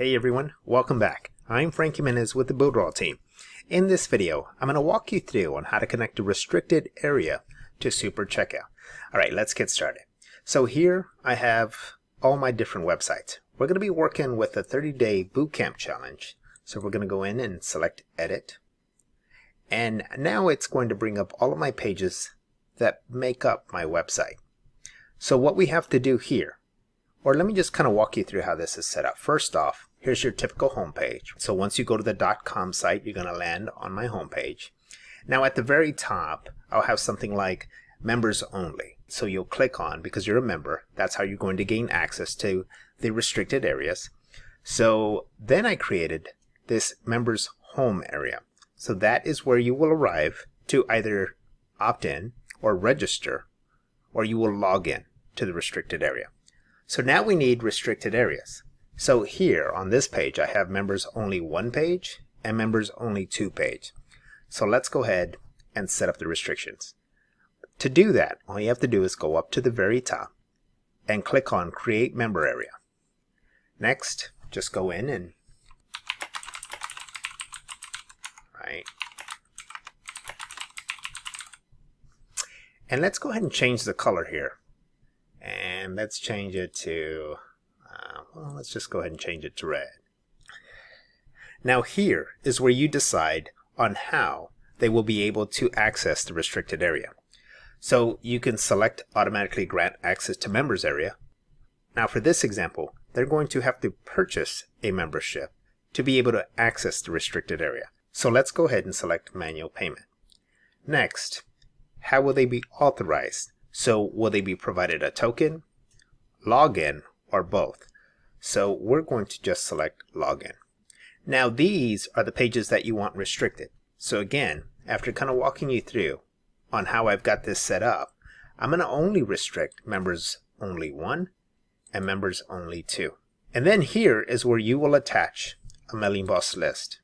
Hey everyone, welcome back. I'm Frank Jimenez with the BUILDERALL team. In this video, I'm going to walk you through on how to connect a restricted area to Supercheckout. Alright, let's get started. So here I have all my different websites. We're going to be working with a 30-day bootcamp challenge. So we're going to go in and select Edit. And now it's going to bring up all of my pages that make up my website. So what we have to do here, or let me just kind of walk you through how this is set up. First off, here's your typical home page. So once you go to the .com site, you're going to land on my home page. Now at the very top, I'll have something like members only. So you'll click on, because you're a member, that's how you're going to gain access to the restricted areas. So then I created this members home area. So that is where you will arrive to either opt in or register, or you will log in to the restricted area. So now we need restricted areas. So here on this page, I have members only 1 page and members only 2 page. So let's go ahead and set up the restrictions. To do that, all you have to do is go up to the very top and click on Create Member Area. Next, just go in and let's go ahead and change the color here. And let's change it to, well, let's just go ahead and change it to red. Now here is where you decide on how they will be able to access the restricted area. So you can select automatically grant access to members area. Now for this example, they're going to have to purchase a membership to be able to access the restricted area. So let's go ahead and select manual payment. Next, how will they be authorized? So will they be provided a token, login, or both? So we're going to just select login. Now these are the pages that you want restricted. So again, after kind of walking you through on how I've got this set up, I'm going to only restrict members only 1 and members only 2. And then here is where you will attach a Mailing Boss list.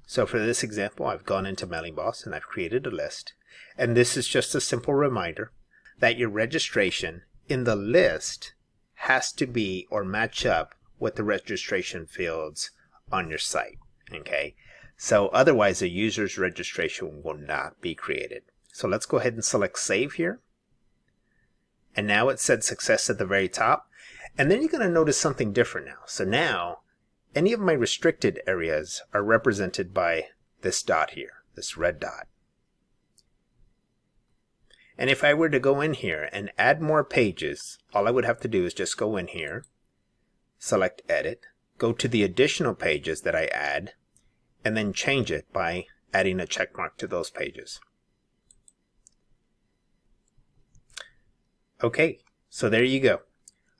So for this example, I've gone into Mailing Boss and I've created a list. And this is just a simple reminder that your registration in the list has to be or match up with the registration fields on your site. Okay, so otherwise a user's registration will not be created. So let's go ahead and select Save here. And now it said success at the very top. And then you're going to notice something different now. So now any of my restricted areas are represented by this dot here, this red dot. And if I were to go in here and add more pages, all I would have to do is just go in here, select Edit, go to the additional pages that I add, and then change it by adding a check mark to those pages. Okay, so there you go.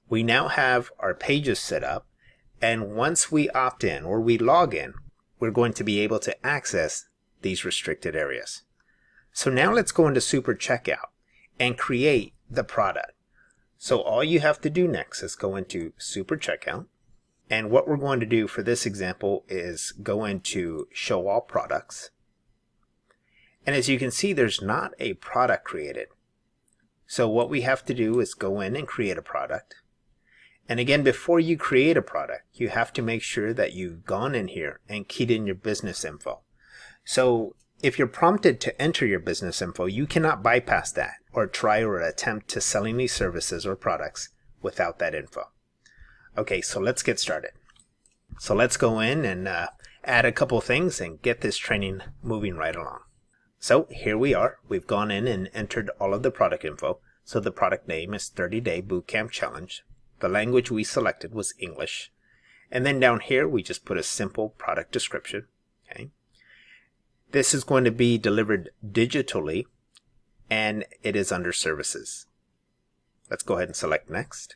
We now have our pages set up, and once we opt in or we log in, we're going to be able to access these restricted areas. So now let's go into Supercheckout and create the product. So all you have to do next is go into Supercheckout. And what we're going to do for this example is go into Show All Products. And as you can see, there's not a product created. So what we have to do is go in and create a product. And again, before you create a product, you have to make sure that you've gone in here and keyed in your business info. So if you're prompted to enter your business info, you cannot bypass that or try or attempt to sell any services or products without that info. Okay, so let's get started. So let's go in and add a couple things and get this training moving right along. So here we are. We've gone in and entered all of the product info. So the product name is 30-Day Bootcamp Challenge. The language we selected was English. And then down here, we just put a simple product description. Okay. This is going to be delivered digitally, and it is under services. Let's go ahead and select next.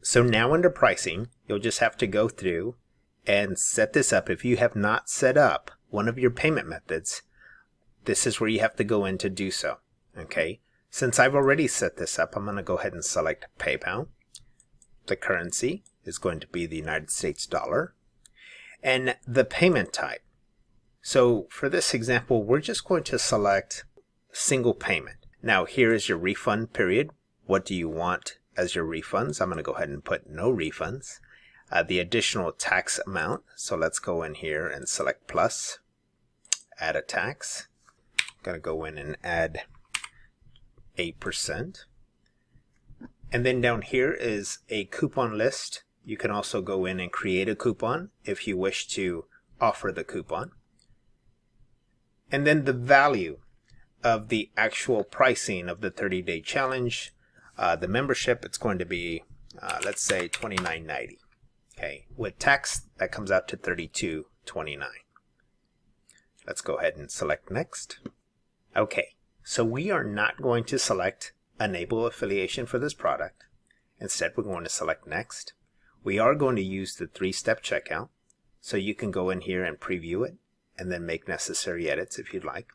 So now under pricing, you'll just have to go through and set this up. If you have not set up one of your payment methods, this is where you have to go in to do so. Okay. Since I've already set this up, I'm going to go ahead and select PayPal. The currency is going to be the United States dollar. And the payment type. So for this example, we're just going to select single payment. Now here is your refund period. What do you want as your refunds? I'm going to go ahead and put no refunds. the additional tax amount. So let's go in here and select plus, add a tax. I'm going to go in and add 8%. And then down here is a coupon list. You can also go in and create a coupon if you wish to offer the coupon. And then the value of the actual pricing of the 30-day challenge. The membership, it's going to be, let's say $29.90. Okay, with tax, that comes out to $32.29. Let's go ahead and select next. Okay, so we are not going to select enable affiliation for this product. Instead, we're going to select next. We are going to use the 3-step checkout, so you can go in here and preview it and then make necessary edits if you'd like.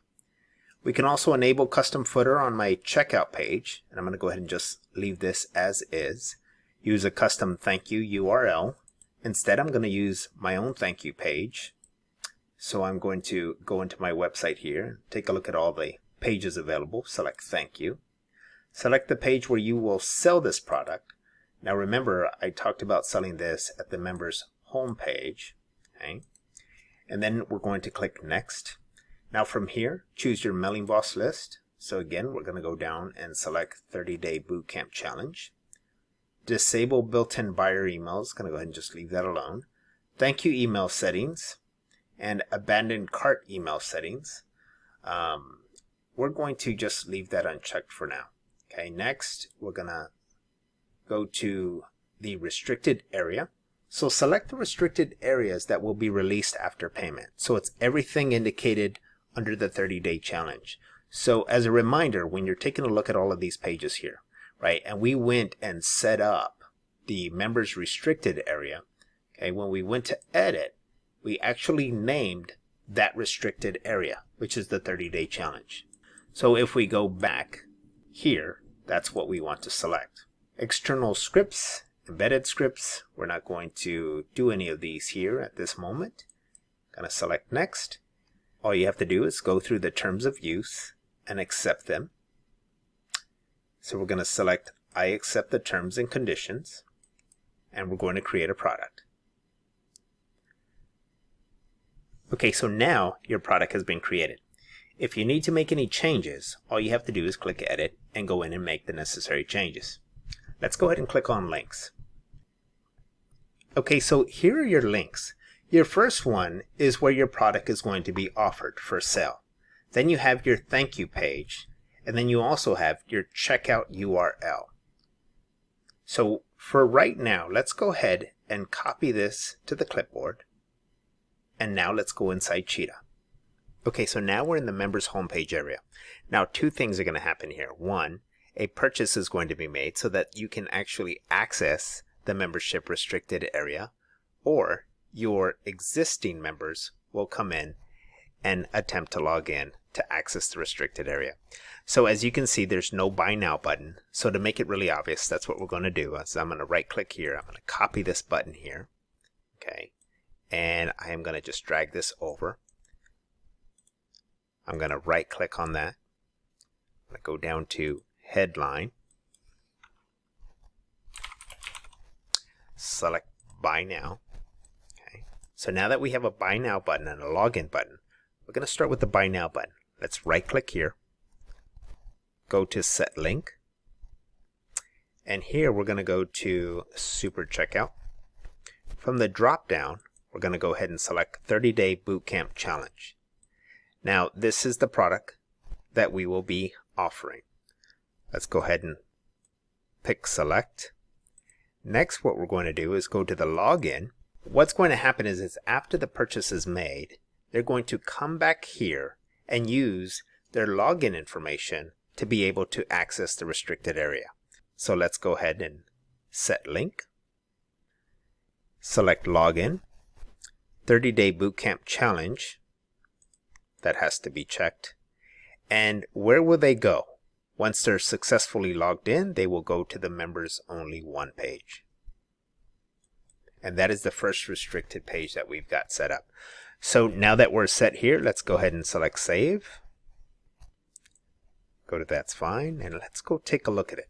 We can also enable custom footer on my checkout page, and I'm going to go ahead and just leave this as is. Use a custom thank you URL. Instead, I'm going to use my own thank you page. So I'm going to go into my website here, take a look at all the pages available, select thank you. Select the page where you will sell this product. Now remember, I talked about selling this at the members home page. Okay? And then we're going to click next. Now from here, choose your mailing boss list. So again, we're going to go down and select 30-day bootcamp challenge. Disable built-in buyer emails. Going to go ahead and just leave that alone. Thank you email settings and abandoned cart email settings. We're going to just leave that unchecked for now. Okay, next we're going to go to the restricted area. So select the restricted areas that will be released after payment. So it's everything indicated under the 30-day challenge. So as a reminder, when you're taking a look at all of these pages here, right, and we went and set up the members restricted area, okay, when we went to edit, we actually named that restricted area, which is the 30-day challenge. So if we go back here, that's what we want to select. External scripts, embedded scripts, we're not going to do any of these here at this moment. Going to select next. All you have to do is go through the terms of use and accept them. So we're going to select I accept the terms and conditions, and we're going to create a product. Okay, so now your product has been created. If you need to make any changes, all you have to do is click edit and go in and make the necessary changes. Let's go ahead and click on links. Okay, so here are your links. Your first one is where your product is going to be offered for sale. Then you have your thank you page, and then you also have your checkout URL. So for right now, let's go ahead and copy this to the clipboard. And now let's go inside Cheetah. Okay, so now we're in the members homepage area. Now two things are going to happen here. One, a purchase is going to be made so that you can actually access the membership restricted area, or your existing members will come in and attempt to log in to access the restricted area. So as you can see, there's no buy now button. So to make it really obvious, that's what we're going to do. So I'm going to right click here. I'm going to copy this button here. Okay. And I am going to just drag this over. I'm going to right click on that. I'm going to go down to headline. Select buy now. Okay. So now that we have a buy now button and a login button, we're going to start with the buy now button. Let's right click here. Go to set link. And here we're going to go to Supercheckout. From the drop down, we're going to go ahead and select 30-day bootcamp challenge. Now this is the product that we will be offering. Let's go ahead and pick select. Next, what we're going to do is go to the login. What's going to happen is after the purchase is made, they're going to come back here and use their login information to be able to access the restricted area. So let's go ahead and set link. Select login. 30-day bootcamp challenge. That has to be checked. And where will they go? Once they're successfully logged in, they will go to the members only one page. And that is the first restricted page that we've got set up. So now that we're set here, let's go ahead and select save. Go to that's fine, and let's go take a look at it.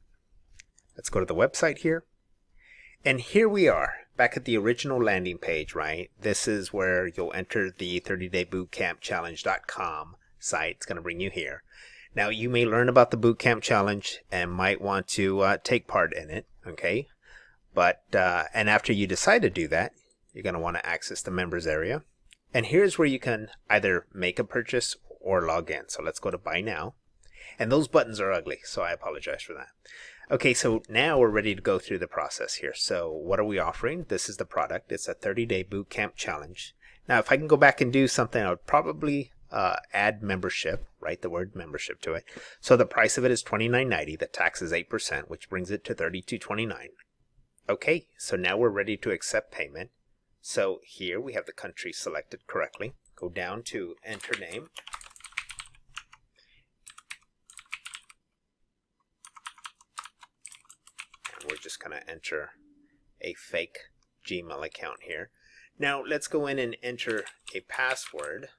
Let's go to the website here. And here we are. back at the original landing page, right? This is where you'll enter the 30daybootcampchallenge.com site. It's going to bring you here. Now, you may learn about the bootcamp challenge and might want to take part in it, okay? But and after you decide to do that, you're going to want to access the members area. And here's where you can either make a purchase or log in. So let's go to Buy Now. And those buttons are ugly, so I apologize for that. Okay, so now we're ready to go through the process here. So what are we offering? This is the product. It's a 30-day bootcamp challenge. Now, if I can go back and do something, I would probably add membership, write the word membership to it. So the price of it is $29.90. The tax is 8%, which brings it to $32.29. Okay, so now we're ready to accept payment. So here we have the country selected correctly. Go down to enter name. We're just going to enter a fake Gmail account here. Now let's go in and enter a password.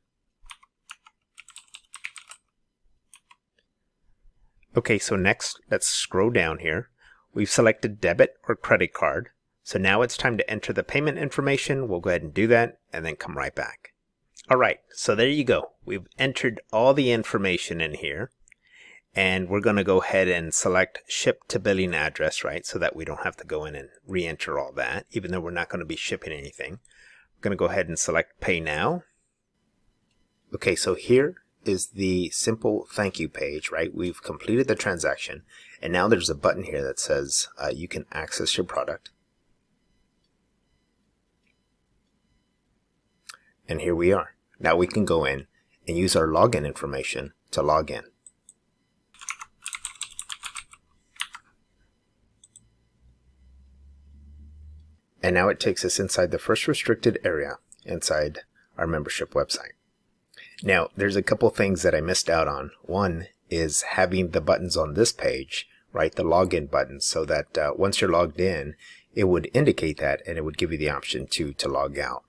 Okay, so next let's scroll down here. We've selected debit or credit card. So now it's time to enter the payment information. We'll go ahead and do that and then come right back. All right, so there you go. We've entered all the information in here. And we're going to go ahead and select ship to billing address, right? So that we don't have to go in and re-enter all that, even though we're not going to be shipping anything. I'm going to go ahead and select Pay Now. Okay, so here is the simple thank you page, right? We've completed the transaction. And now there's a button here that says you can access your product. And here we are. Now we can go in and use our login information to log in. And now it takes us inside the first restricted area inside our membership website. Now, there's a couple things that I missed out on. One is having the buttons on this page, right, the login button, so that once you're logged in, it would indicate that and it would give you the option to log out,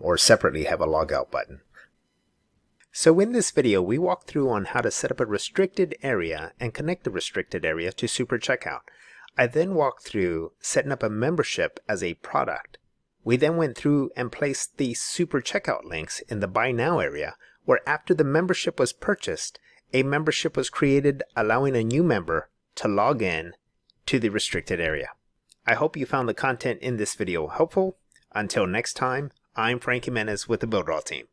or separately have a logout button. So in this video, we walked through on how to set up a restricted area and connect the restricted area to Supercheckout. I then walked through setting up a membership as a product. We then went through and placed the Supercheckout links in the Buy Now area, where after the membership was purchased, a membership was created allowing a new member to log in to the restricted area. I hope you found the content in this video helpful. Until next time, I'm Frank Jimenez with the BuilderAll team.